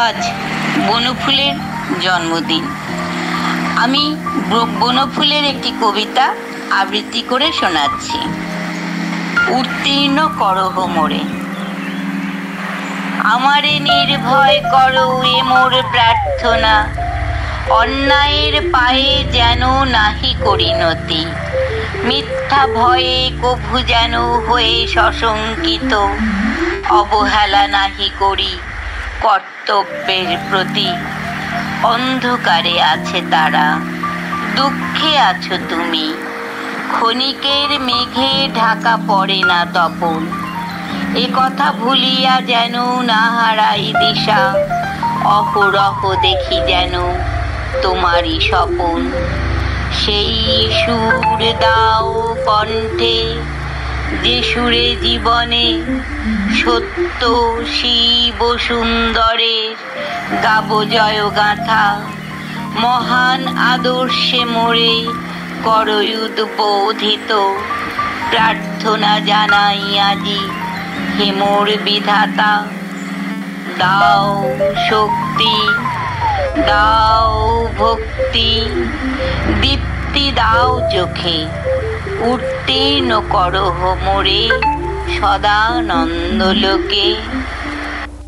আজ বনফুলের জন্মদিন। আমি বনফুলের একটি কবিতা আবৃত্তি করে শোনাচ্ছি। উত্তীর্ণ করহ মোরে। আমারে নির্ভয় করো এ মোর প্রার্থনা, অন্যায়ের পায়ে যেন নাহি করিনতি, মিথ্যা ভয়ে কভু যেন হয়ে সশঙ্কিত, অবহেলা নাহি করি কর্তব্যের প্রতি। অন্ধকারে আছে তারা, দুঃখে আছো তুমি, ক্ষণিকের মেঘে ঢাকা পড়ে না তপন। এ কথা ভুলিয়া যেন না হারাই দিশা, অহরহ দেখি যেন তোমারই স্বপন। সেই সুর দাও কণ্ঠে, যে সুরে জীবনে সত্য শিব সুন্দরের গাব জয় গাথা। মহান আদর্শে মোরে করো উদ্বোধিত, প্রার্থনা জানাই আজি হে মোর বিধাতা। দাও শক্তি, দাও ভক্তি, দীপ্তি দাও চোখে, উত্তীর্ণ করহ মোরে সদানন্দ লোকে।